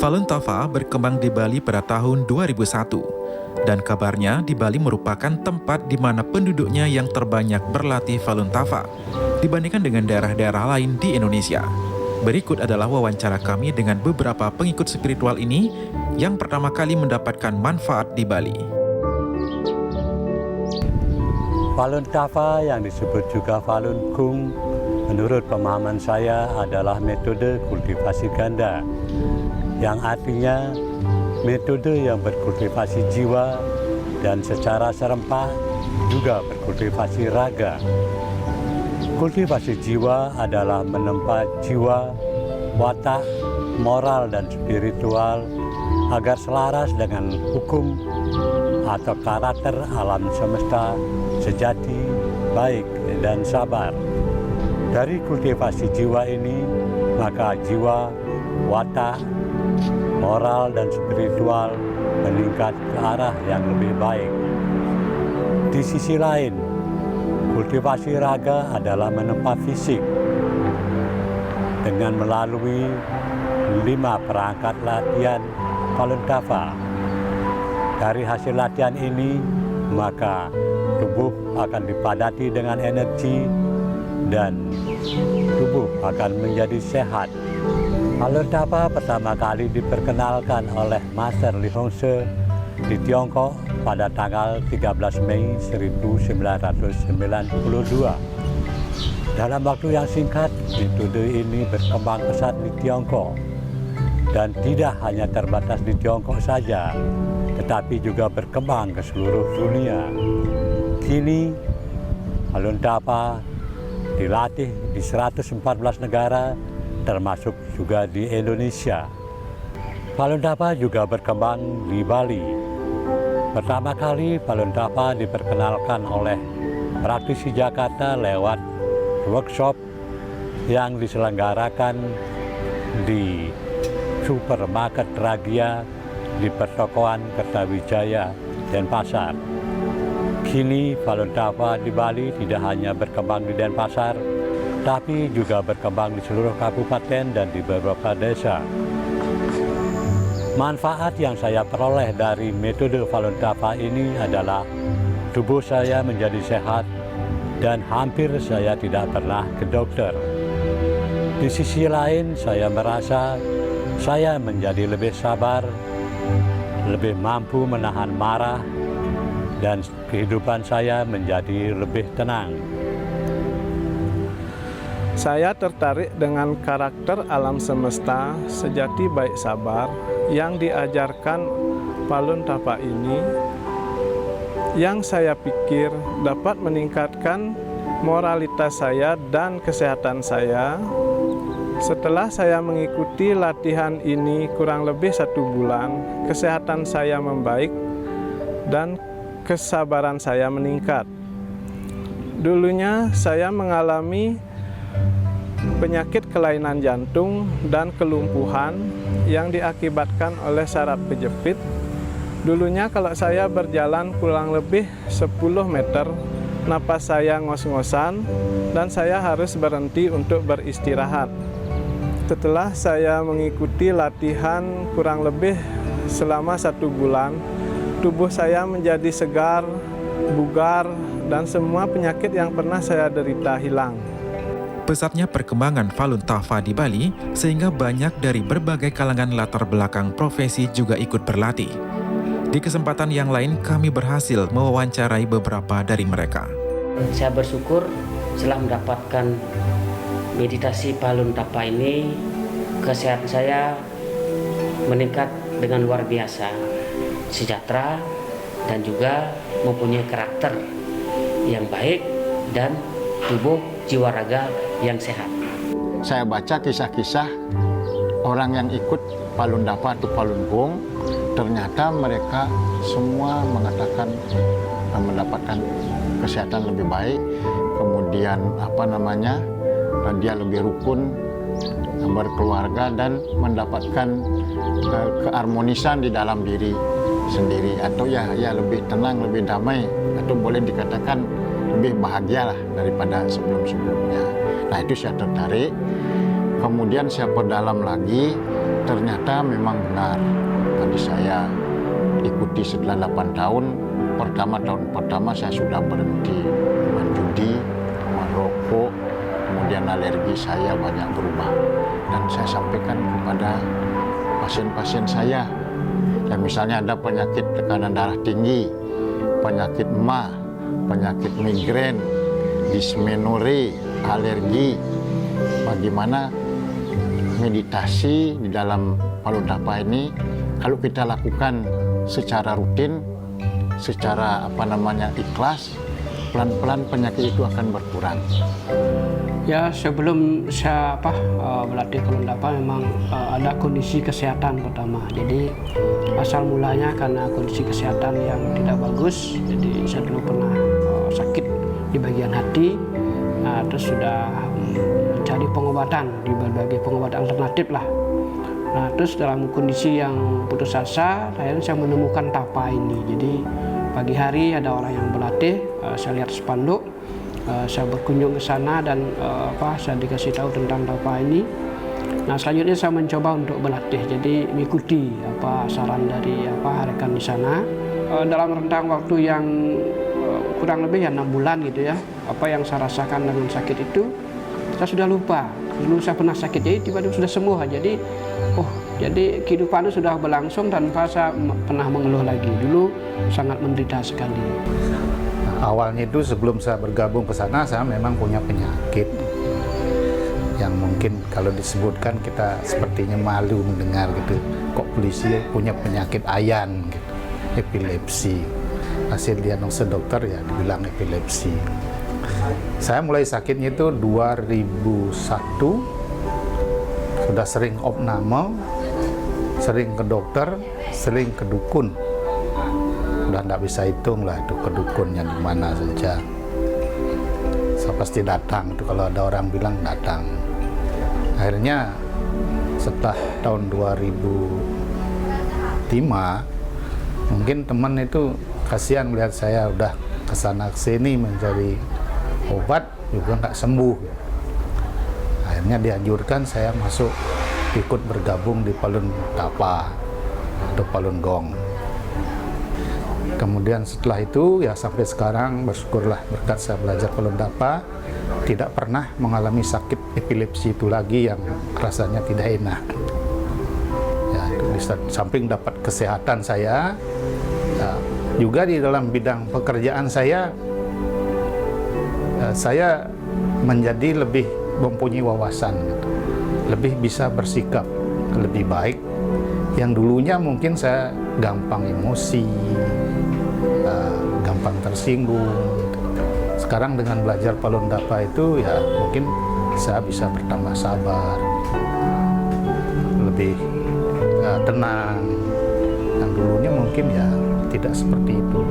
Falun Tafa berkembang di Bali pada tahun 2001 dan kabarnya di Bali merupakan tempat di mana penduduknya yang terbanyak berlatih Falun Tafa dibandingkan dengan daerah-daerah lain di Indonesia. Berikut adalah wawancara kami dengan beberapa pengikut spiritual ini yang pertama kali mendapatkan manfaat di Bali. Falun Tafa yang disebut juga Falun Gong, menurut pemahaman saya adalah metode kultivasi ganda, yang artinya metode yang berkultivasi jiwa dan secara serempak juga berkultivasi raga. Kultivasi jiwa adalah menempa jiwa, watak, moral dan spiritual agar selaras dengan hukum atau karakter alam semesta sejati, baik dan sabar. Dari kultivasi jiwa ini, maka jiwa, watak, moral dan spiritual meningkat ke arah yang lebih baik. Di sisi lain, kultivasi raga adalah menempa fisik dengan melalui 5 perangkat latihan Falun Tafa. Dari hasil latihan ini, maka tubuh akan dipadati dengan energi dan tubuh akan menjadi sehat. Falun Tafa pertama kali diperkenalkan oleh Master Li Hongse di Tiongkok pada tanggal 13 Mei 1992. Dalam waktu yang singkat, metode ini berkembang pesat di Tiongkok dan tidak hanya terbatas di Tiongkok saja, tetapi juga berkembang ke seluruh dunia. Kini, Falun Tafa dilatih di 114 negara, termasuk juga di Indonesia. Falun Tafa juga berkembang di Bali. Pertama kali Falun Tafa diperkenalkan oleh praktisi Jakarta lewat workshop yang diselenggarakan di supermarket Ragia di pertokoan Kertawijaya, Denpasar. Kini Falun Tafa di Bali tidak hanya berkembang di Denpasar, tapi juga berkembang di seluruh kabupaten dan di beberapa desa. Manfaat yang saya peroleh dari metode Falun Tafa ini adalah tubuh saya menjadi sehat dan hampir saya tidak pernah ke dokter. Di sisi lain, saya merasa saya menjadi lebih sabar, lebih mampu menahan marah, dan kehidupan saya menjadi lebih tenang. Saya tertarik dengan karakter alam semesta sejati baik sabar yang diajarkan Falun Tafa ini, yang saya pikir dapat meningkatkan moralitas saya dan kesehatan saya. Setelah saya mengikuti latihan ini kurang lebih 1 bulan, kesehatan saya membaik dan kesabaran saya meningkat. Dulunya saya mengalami penyakit kelainan jantung dan kelumpuhan yang diakibatkan oleh saraf kejepit. Dulunya kalau saya berjalan kurang lebih 10 meter, napas saya ngos-ngosan dan saya harus berhenti untuk beristirahat. Setelah saya mengikuti latihan kurang lebih selama 1 bulan, tubuh saya menjadi segar, bugar, dan semua penyakit yang pernah saya derita hilang. Pesatnya perkembangan Falun Tafa di Bali sehingga banyak dari berbagai kalangan latar belakang profesi juga ikut berlatih. Di kesempatan yang lain kami berhasil mewawancarai beberapa dari mereka. Saya bersyukur setelah mendapatkan meditasi Falun Tafa ini, kesehatan saya meningkat dengan luar biasa, sejahtera dan juga mempunyai karakter yang baik dan tubuh jiwa raga yang sehat. Saya baca kisah-kisah orang yang ikut Falun Tafa atau Falun Gong, ternyata mereka semua mengatakan mendapatkan kesehatan lebih baik, kemudian dia lebih rukun, berkeluarga dan mendapatkan keharmonisan di dalam diri sendiri, atau ya lebih tenang, lebih damai, atau boleh dikatakan lebih bahagia lah daripada sebelum-sebelumnya. Nah, itu saya tertarik. Kemudian saya perdalam lagi, ternyata memang benar. Tadi saya ikuti setelah 8 tahun, tahun pertama saya sudah berhenti menjudi, merokok, kemudian alergi saya banyak berubah. Dan saya sampaikan kepada pasien-pasien saya, ya misalnya ada penyakit tekanan darah tinggi, penyakit MA, penyakit migrain, dismenore, alergi, bagaimana meditasi di dalam Palun Tapa ini kalau kita lakukan secara rutin, secara ikhlas, pelan-pelan penyakit itu akan berkurang. Ya, sebelum saya berlatih Palun Tapa memang ada kondisi kesehatan pertama. Jadi asal mulanya karena kondisi kesehatan yang tidak bagus. Jadi saya dulu pernah sakit di bagian hati. Terus sudah mencari pengobatan di berbagai pengobatan alternatif lah. Nah, terus dalam kondisi yang putus asa, akhirnya saya menemukan Tapa ini. Jadi pagi hari ada orang yang berlatih, saya lihat spanduk. Saya berkunjung ke sana dan saya dikasih tahu tentang Tapa ini. Nah, selanjutnya saya mencoba untuk berlatih. Jadi mengikuti saran dari rekan di sana. Dalam rentang waktu yang kurang lebih 6 bulan gitu ya. Apa yang saya rasakan dengan sakit itu saya sudah lupa. Dulu saya pernah sakit, jadi tiba-tiba sudah sembuh. Jadi jadi kehidupan itu sudah berlangsung tanpa saya pernah mengeluh lagi. Dulu sangat menderita sekali. Awalnya itu sebelum saya bergabung ke sana, saya memang punya penyakit yang mungkin kalau disebutkan kita sepertinya malu mendengar gitu. Kok polisi punya penyakit ayan gitu, epilepsi. Hasil diagnosa dokter ya dibilang epilepsi. Saya mulai sakitnya itu 2001, sudah sering opname, sering ke dokter, sering ke dukun. Udah nggak bisa hitung lah itu kedukunnya di mana saja. Saya pasti datang itu kalau ada orang bilang datang. Akhirnya setelah tahun 2005 mungkin teman itu kasihan melihat saya udah kesana kesini mencari obat juga nggak sembuh. Akhirnya dianjurkan saya masuk ikut bergabung di Palun Tapa atau Palun Gong. Kemudian setelah itu ya sampai sekarang bersyukurlah berkat saya belajar Palun Tapa tidak pernah mengalami sakit epilepsi itu lagi yang rasanya tidak enak. Ya, itu di samping dapat kesehatan saya, ya, juga di dalam bidang pekerjaan saya menjadi lebih mempunyai wawasan, gitu. Lebih bisa bersikap lebih baik. Yang dulunya mungkin saya gampang emosi, gampang tersinggung. Sekarang dengan belajar Palun Tapa itu ya mungkin saya bisa bertambah sabar, lebih tenang. Yang dulunya mungkin ya tidak seperti itu.